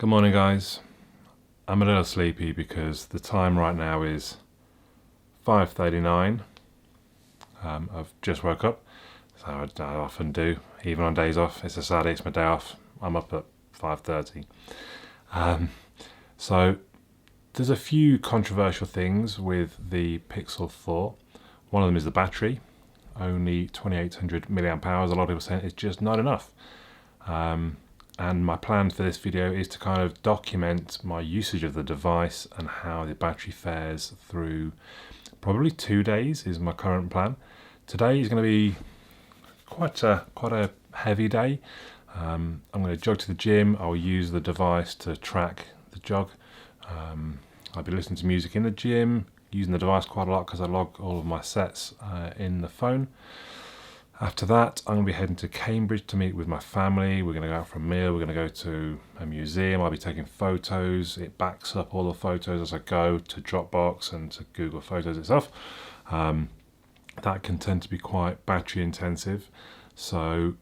Good morning, guys. I'm a little sleepy because the time right now is 5:39. I've just woke up, so I often do, even on days off. It's a Saturday, it's my day off. I'm up at 5:30. So there's a few controversial things with the Pixel 4. One of them is the battery. Only 2800 milliamp hours. A lot of people saying it's just not enough. And my plan for this video is to kind of document my usage of the device and how the battery fares through probably 2 days is my current plan. Today is going to be quite a heavy day. I'm going to jog to the gym. I'll use the device to track the jog. I'll be listening to music in the gym, using the device quite a lot because I log all of my sets in the phone. After that, I'm going to be heading to Cambridge to meet with my family. We're going to go out for a meal. We're going to go to a museum. I'll be taking photos. It backs up all the photos as I go to Dropbox and to Google Photos itself. That can tend to be quite battery intensive. So,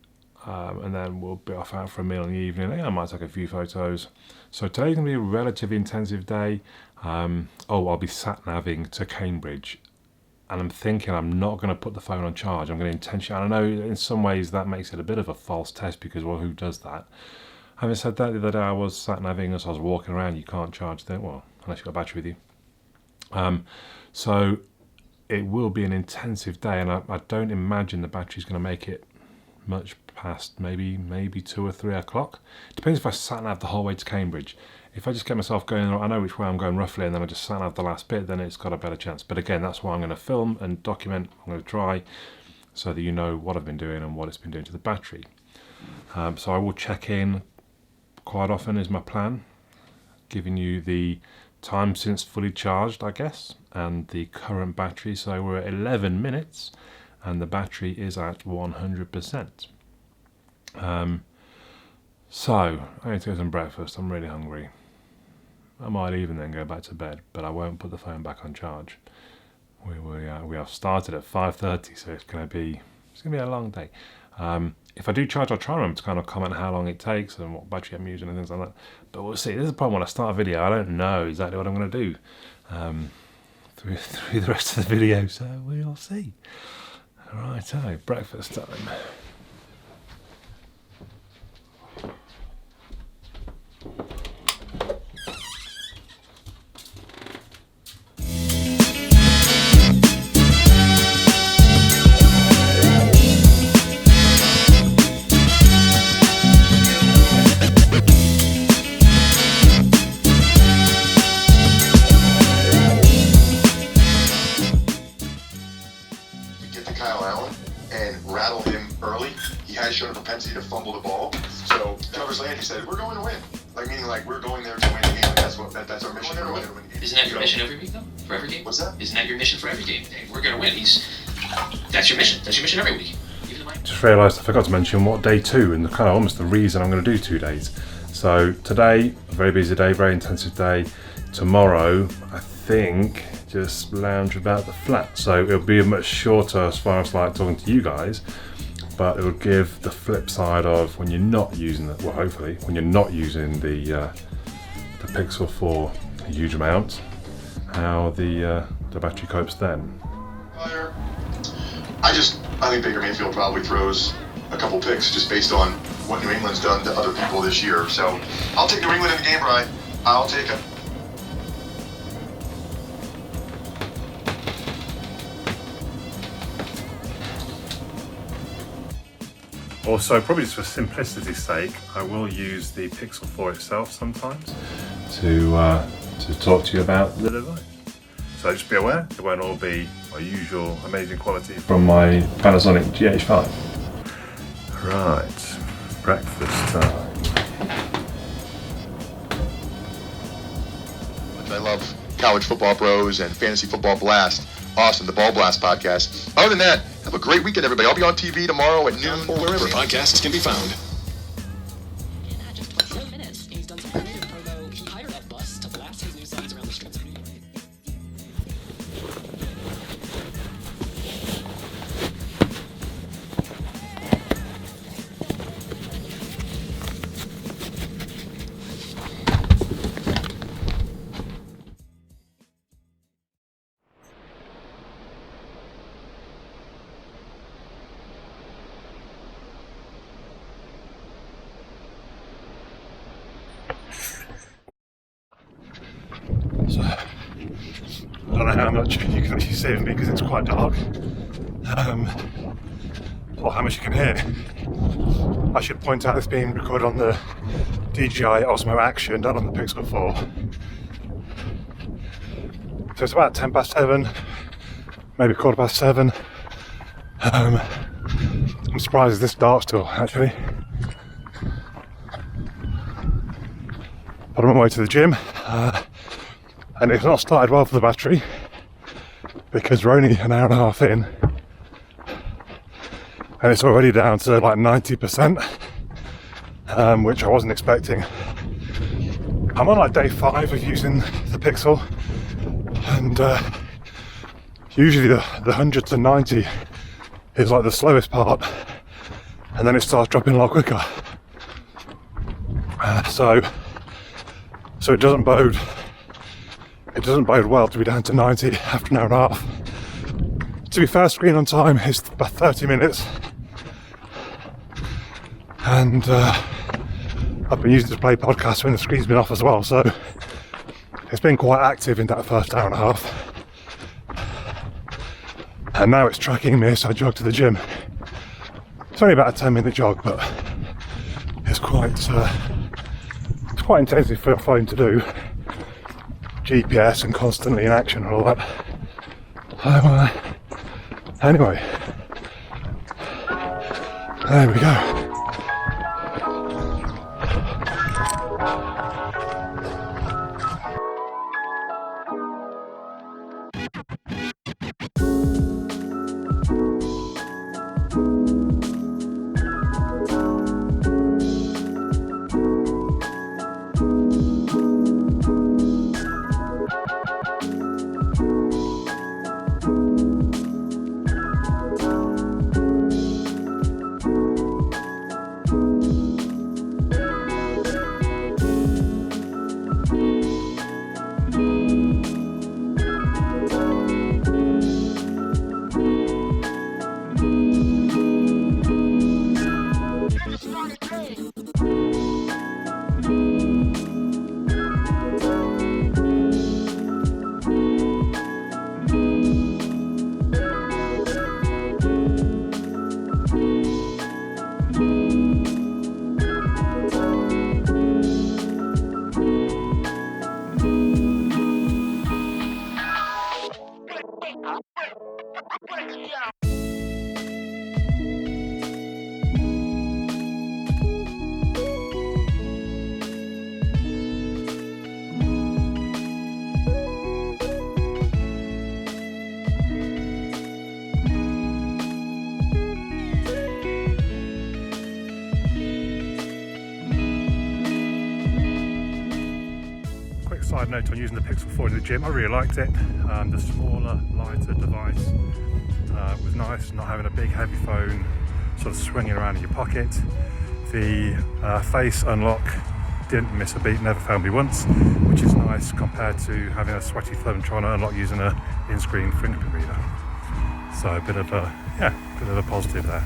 and then we'll be off out for a meal in the evening. I might take a few photos. So today's going to be a relatively intensive day. I'll be sat-navving to Cambridge. And I'm thinking I'm not going to put the phone on charge. I'm going to intentionally, I know in some ways that makes it a bit of a false test because, well, who does that? Having said that, the other day I was sat-navving as I was walking around. You can't charge them, well, unless you've got a battery with you. So it will be an intensive day, and I don't imagine the battery's going to make it much past maybe 2 or 3 o'clock. Depends if I sat-nav the whole way to Cambridge. If I just get myself going, I know which way I'm going roughly, and then I just sat-nav the last bit, then it's got a better chance. But again, that's why I'm going to film and document. I'm going to try so that you know what I've been doing and what it's been doing to the battery. So I will check in quite often is my plan, giving you the time since fully charged, I guess, and the current battery. So we're at 11 minutes and the battery is at 100%. So I need to get some breakfast. I'm really hungry. I might even then go back to bed, but I won't put the phone back on charge. We have started at 5:30, so it's going to be a long day. If I do charge, I'll try and remember to kind of comment how long it takes and what battery I'm using and things like that. But we'll see. This is the problem when I start a video. I don't know exactly what I'm going to do through the rest of the video, so we'll see. Righto, breakfast time. Showed a propensity to fumble the ball. So Jarvis Landry said, "We're going to win." Meaning we're going there to win the game. That's our mission. We're going to win the game. Isn't that your mission every week though? For every game? What's that? Isn't that your mission for every game? We're going to win. That's your mission. That's your mission every week. Just realised I forgot to mention what day 2 and kind of almost the reason I'm going to do 2 days. So today, a very busy day, very intensive day. Tomorrow, I think, just lounge about the flat. So it'll be much shorter as far as talking to you guys. But it will give the flip side of when you're not using it, well hopefully, when you're not using the Pixel 4 a huge amount, how the battery copes then. I think Baker Mayfield probably throws a couple picks just based on what New England's done to other people this year. So I'll take New England in the game, Brian. I'll take it. Also, probably just for simplicity's sake, I will use the Pixel 4 itself sometimes to talk to you about the device. So just be aware, it won't all be my usual amazing quality from my Panasonic GH5. Right, breakfast time. I love College Football Bros and Fantasy Football Blast. Awesome, the Ball Blast podcast. Other than that, have a great weekend, everybody. I'll be on TV tomorrow at noon or wherever podcasts can be found. In just 27 minutes, he's done some creative promo. He hired a bus to blast his new songs around the streets of New York. know how much you can actually see of me because it's quite dark, or how much you can hear. I should point out it's being recorded on the DJI Osmo Action, not on the Pixel 4. So it's about 7:10, maybe 7:15. I'm surprised it's this dark still, actually. But I'm on my way to the gym, and it's not started well for the battery because we're only an hour and a half in, and it's already down to like 90%, which I wasn't expecting. I'm on like day 5 of using the Pixel, and usually the 100 to 90 is like the slowest part, and then it starts dropping a lot quicker. So it doesn't bode well to be down to 90 after an hour and a half. To be fair, screen on time is about 30 minutes, and I've been using it to play podcasts when the screen's been off as well, so it's been quite active in that first hour and a half. And now it's tracking me as I jog to the gym. It's only about a 10-minute jog, but it's quite intensive for a phone to do. GPS and constantly in action and all that. Anyway, there we go. Side note on using the Pixel 4 in the gym, I really liked it. The smaller, lighter device was nice, not having a big heavy phone sort of swinging around in your pocket. The face unlock didn't miss a beat, never failed me once, which is nice compared to having a sweaty thumb trying to unlock using an in-screen fingerprint reader. So a bit of a positive there.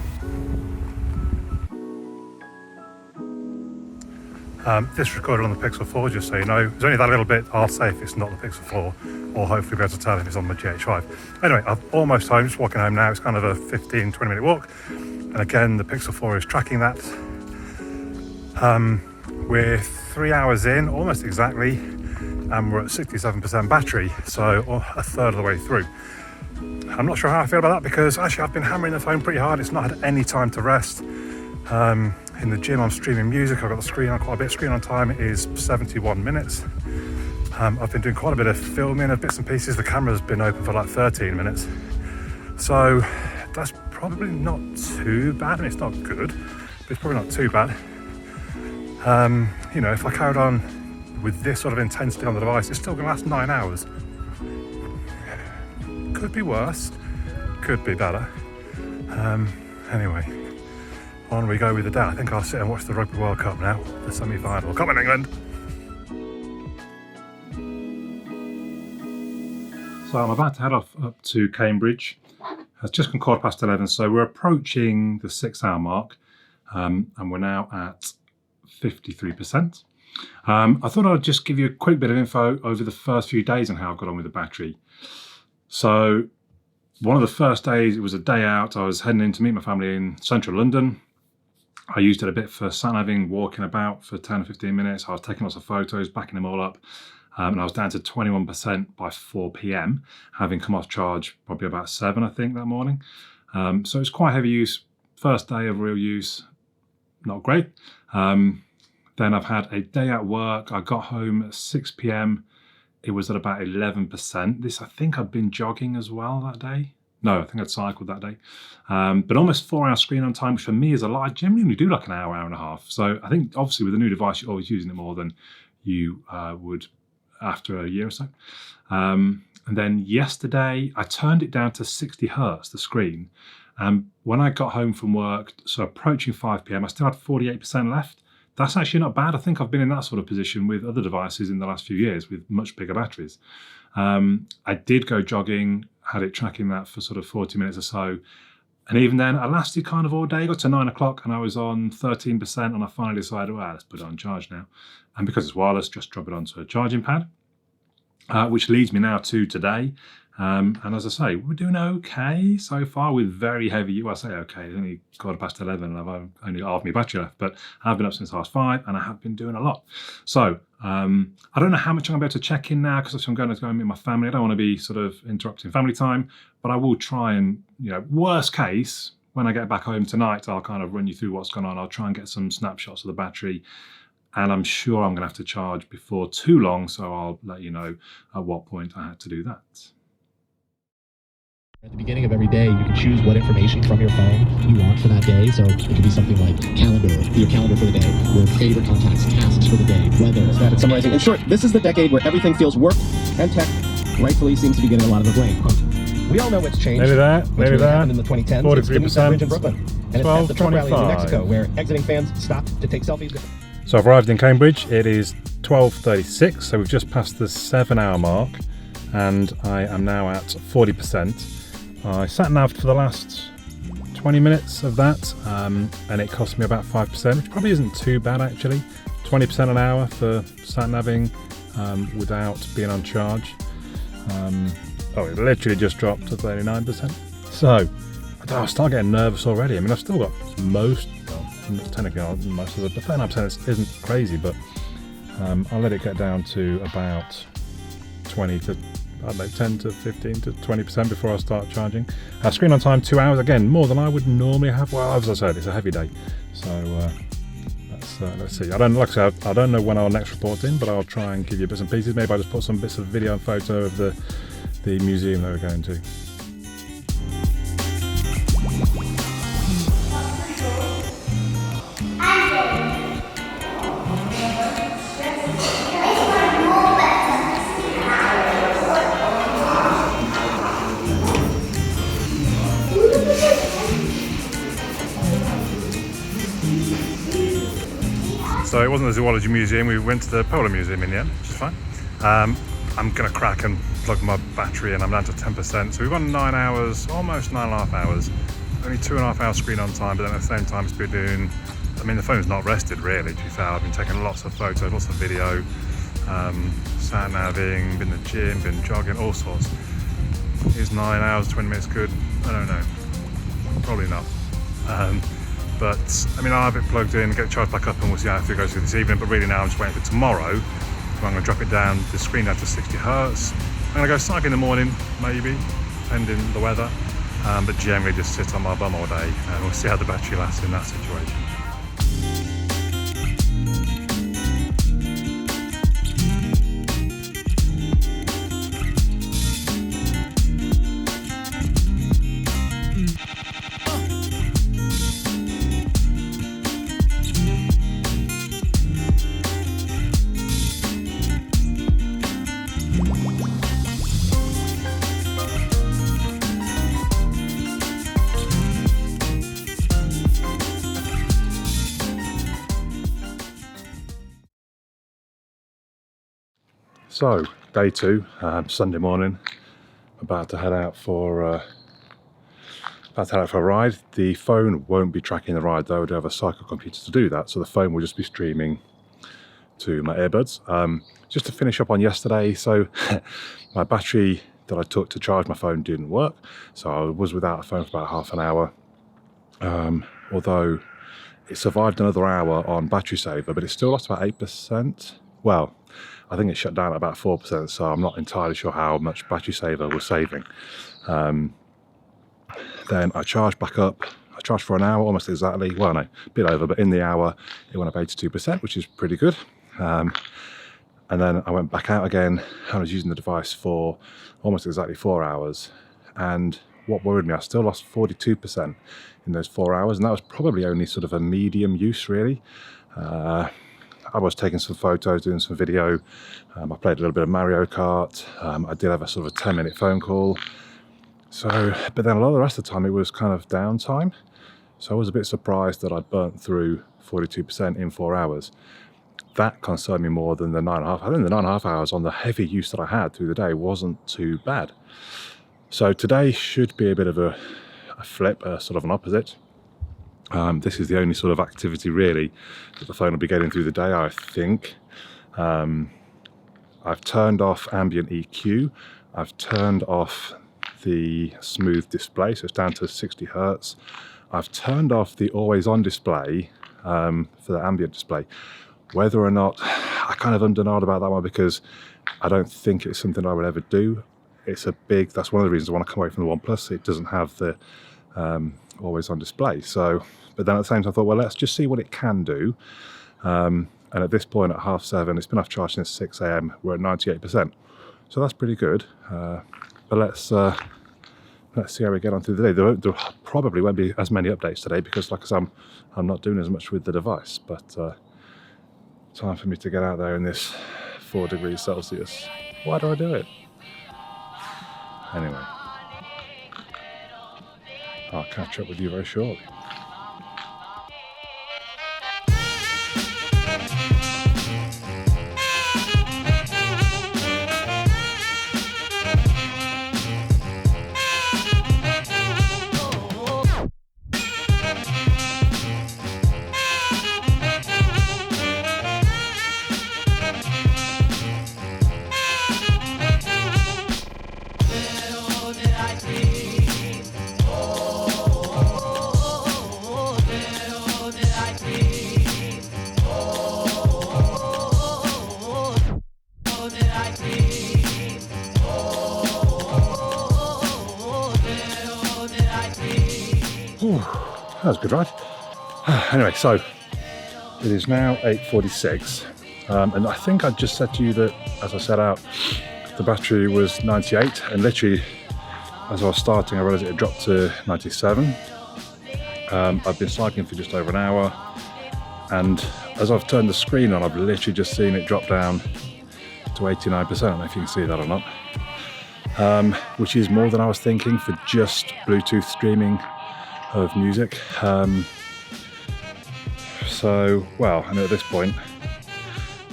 This recorded on the Pixel 4, just so you know. There's only that little bit I'll say if it's not the Pixel 4, or hopefully be able to tell if it's on the GH5. Anyway, I'm almost home, just walking home now. It's kind of a 15-20 minute walk. And again, the Pixel 4 is tracking that. We're 3 hours in, almost exactly, and we're at 67% battery, so a third of the way through. I'm not sure how I feel about that because actually I've been hammering the phone pretty hard. It's not had any time to rest. In the gym I'm streaming music, I've got the screen on quite a bit. Screen on time is 71 minutes. I've been doing quite a bit of filming of bits and pieces. The camera's been open for like 13 minutes. So that's probably not too bad. I mean, it's not good, but it's probably not too bad. You know, if I carried on with this sort of intensity on the device, it's still gonna last 9 hours. Could be worse, could be better. Anyway. On we go with the day. I think I'll sit and watch the Rugby World Cup now, the semi-final. Come on, England! So I'm about to head off up to Cambridge. It's just gone 11:15, so we're approaching the 6 hour mark, and we're now at 53%. I thought I'd just give you a quick bit of info over the first few days on how I've got on with the battery. So one of the first days, it was a day out. I was heading in to meet my family in central London. I used it a bit for sat-naving, walking about for 10 or 15 minutes. I was taking lots of photos, backing them all up. And I was down to 21% by 4 p.m, having come off charge probably about 7, I think, that morning. So it's quite heavy use. First day of real use, not great. Then I've had a day at work. I got home at 6 p.m. It was at about 11%. I think I'd been jogging as well that day. No, I think I'd cycled that day. But almost 4 hours screen on time, which for me is a lot. I generally only do like an hour, hour and a half. So I think obviously with a new device, you're always using it more than you would after a year or so. And then yesterday, I turned it down to 60 hertz, the screen. When I got home from work, so approaching 5 p.m, I still had 48% left. That's actually not bad. I think I've been in that sort of position with other devices in the last few years with much bigger batteries. I did go jogging, had it tracking that for sort of 40 minutes or so. And even then, I lasted kind of all day, got to 9 o'clock and I was on 13%, and I finally decided, well, let's put it on charge now. And because it's wireless, just drop it onto a charging pad, which leads me now to today. And as I say, we're doing okay so far with very heavy. Well, I say okay, it's only 11:15 and I've only got half my battery left, but I've been up since 5:30 and I have been doing a lot. So I don't know how much I'm going to be able to check in now because I'm going to go and meet my family. I don't want to be sort of interrupting family time, but I will try and, worst case, when I get back home tonight, I'll kind of run you through what's going on. I'll try and get some snapshots of the battery. And I'm sure I'm going to have to charge before too long, so I'll let you know at what point I had to do that. At the beginning of every day, you can choose what information from your phone you want for that day. So it could be something like your calendar for the day, your favorite contacts, tasks for the day, weather. That is summarizing. In short, this is the decade where everything feels work, and tech rightfully seems to be getting a lot of the blame. We all know what's changed. Maybe that. Happened in the 2010s. 43%. It's the new bridge in Brooklyn. And it's at the Trump rally in New 12:25. Mexico, where exiting fans stopped to take selfies. So I've arrived in Cambridge. It is 12:36, so we've just passed the 7-hour mark, and I am now at 40%. I sat naved for the last 20 minutes of that, and it cost me about 5%, which probably isn't too bad actually. 20% an hour for sat naving without being on charge. It literally just dropped to 39%. So I start getting nervous already. I mean, I've still got technically most of the 39% isn't crazy, but I'll let it get down to about 10 to 15 to 20% before I start charging. Screen on time 2 hours, again more than I would normally have. Well, as I said, it's a heavy day, so let's see. I don't know when our next report's in, but I'll try and give you bits and pieces. Maybe I'll just put some bits of video and photo of the museum that we're going to. So it wasn't the zoology museum, we went to the polar museum in the end, which is fine. I'm going to crack and plug my battery and I'm down to 10%. So we've gone 9 hours, almost 9.5 hours. Only 2.5 hours screen on time, but then at the same time it's been doing, the phone's not rested really, to be fair. I've been taking lots of photos, lots of video, sat naving, been to the gym, been jogging, all sorts. Is 9 hours, 20 minutes good? I don't know. Probably not. But I'll have it plugged in, get it charged back up, and we'll see how it goes through this evening. But really now I'm just waiting for tomorrow. So I'm going to drop it down, the screen down to 60 hertz. I'm going to go cycling in the morning, maybe, depending the weather. But generally just sit on my bum all day, and we'll see how the battery lasts in that situation. So, day 2, Sunday morning, about to head out for a ride. The phone won't be tracking the ride though. I do have a cycle computer to do that, so the phone will just be streaming to my earbuds. Just to finish up on yesterday, so my battery that I took to charge my phone didn't work, so I was without a phone for about half an hour. Although it survived another hour on battery saver, but it still lost about 8%. Well, I think it shut down at about 4%, so I'm not entirely sure how much battery saver was saving. Then I charged back up. I charged for an hour, almost exactly. Well, no, a bit over, but in the hour it went up 82%, which is pretty good. And then I went back out again, and I was using the device for almost exactly 4 hours. And what worried me, I still lost 42% in those 4 hours, and that was probably only sort of a medium use, really. I was taking some photos, doing some video. I played a little bit of Mario Kart. I did have a sort of a 10-minute phone call. So, but then a lot of the rest of the time it was kind of downtime. So I was a bit surprised that I'd burnt through 42% in 4 hours. That concerned me more than the 9.5. I think the 9.5 hours on the heavy use that I had through the day wasn't too bad. So today should be a bit of a flip, sort of an opposite. This is the only sort of activity really that the phone will be getting through the day, I think. I've turned off ambient EQ. I've turned off the smooth display, so it's down to 60 Hertz. I've turned off the always on display for the ambient display. Whether or not, I kind of undenied about that one because I don't think it's something I would ever do. It's that's one of the reasons I want to come away from the OnePlus. It doesn't have the always on display. So, but then at the same time I thought, well, let's just see what it can do. And at this point at 7:30, it's been off charge since 6 AM. We're at 98%. So that's pretty good. But let's see how we get on through the day. There probably won't be as many updates today because, like I said, I'm not doing as much with the device. But time for me to get out there in this 4 degrees Celsius. Why do I do it? Anyway, I'll catch up with you very shortly. That was good, right? Anyway, so it is now 8:46, and I think I just said to you that as I set out, the battery was 98, and literally as I was starting, I realised it had dropped to 97. I've been cycling for just over an hour, and as I've turned the screen on, I've literally just seen it drop down to 89%. I don't know if you can see that or not, which is more than I was thinking for just Bluetooth streaming of music. So, well, I know at this point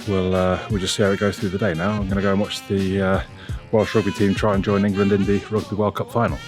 we'll just see how it goes through the day now. I'm going to go and watch the Welsh rugby team try and join England in the Rugby World Cup final.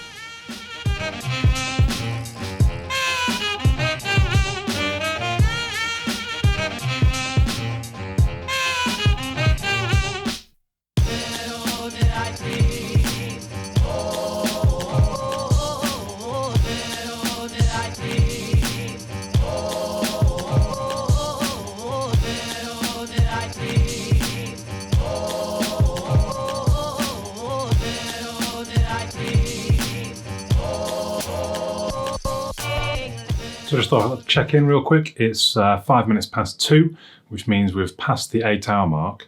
So just thought I'd check in real quick. It's 5 minutes past 2, which means we've passed the 8-hour mark,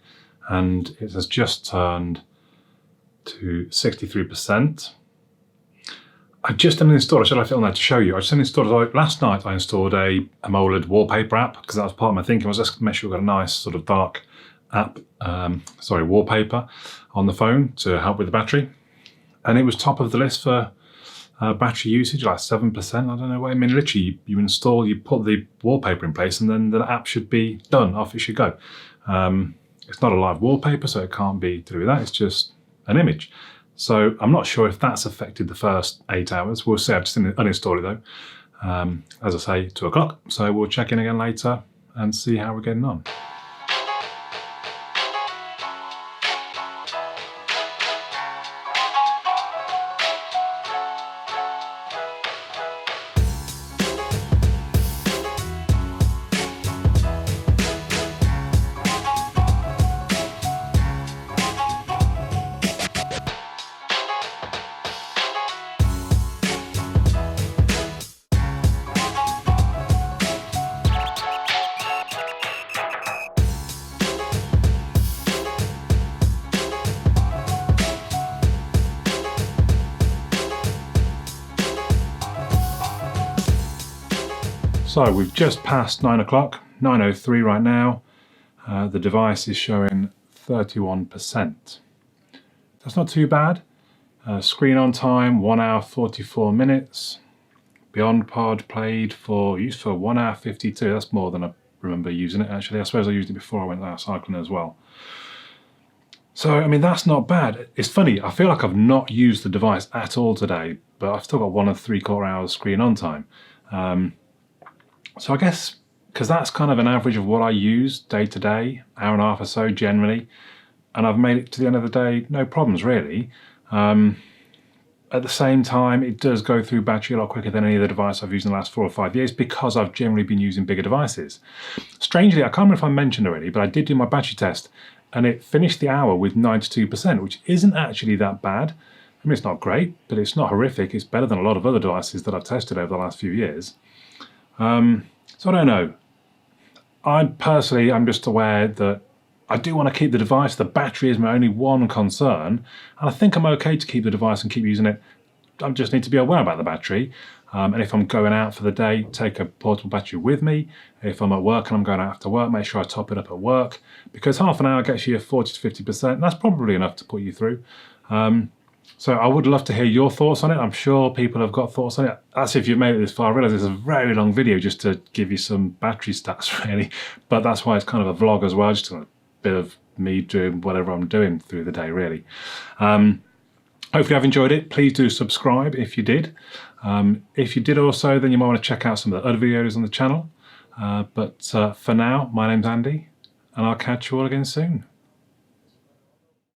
and it has just turned to 63%. I just uninstalled, I should have it on there to show you. I just uninstalled, last night I installed a AMOLED wallpaper app, because that was part of my thinking, was let's make sure we've got a nice sort of dark app, wallpaper on the phone to help with the battery. And it was top of the list for battery usage, like 7%, I don't know what, I mean, literally you install, you put the wallpaper in place and then the app should be done, off it should go. It's not a live wallpaper, so it can't be to do with that, it's just an image. So I'm not sure if that's affected the first 8 hours. We'll see, I've just uninstalled it though. As I say, 2 o'clock, so we'll check in again later and see how we're getting on. So we've just passed 9 o'clock, 9:03 right now. The device is showing 31%. That's not too bad. Screen on time, 1 hour 44 minutes. Beyond Pod played used for 1 hour 52. That's more than I remember using it actually. I suppose I used it before I went out cycling as well. So, I mean, that's not bad. It's funny, I feel like I've not used the device at all today, but I've still got 1 3/4 hours screen on time. So I guess, because that's kind of an average of what I use day to day, hour and a half or so generally, and I've made it to the end of the day, no problems really. At the same time, it does go through battery a lot quicker than any other device I've used in the last 4 or 5 years because I've generally been using bigger devices. Strangely, I can't remember if I mentioned already, but I did do my battery test and it finished the hour with 92%, which isn't actually that bad. I mean, it's not great, but it's not horrific. It's better than a lot of other devices that I've tested over the last few years. So I don't know. I'm just aware that I do want to keep the device. The battery is my only one concern. And I think I'm okay to keep the device and keep using it. I just need to be aware about the battery. And if I'm going out for the day, take a portable battery with me. If I'm at work and I'm going out after work, make sure I top it up at work. Because half an hour gets you 40 to 50%. And that's probably enough to put you through. So I would love to hear your thoughts on it. I'm sure people have got thoughts on it. That's if you've made it this far. I realise it's a very long video just to give you some battery stats really. But that's why it's kind of a vlog as well. Just a bit of me doing whatever I'm doing through the day really. Hopefully I've enjoyed it. Please do subscribe if you did. If you did also, then you might want to check out some of the other videos on the channel. But for now, my name's Andy and I'll catch you all again soon.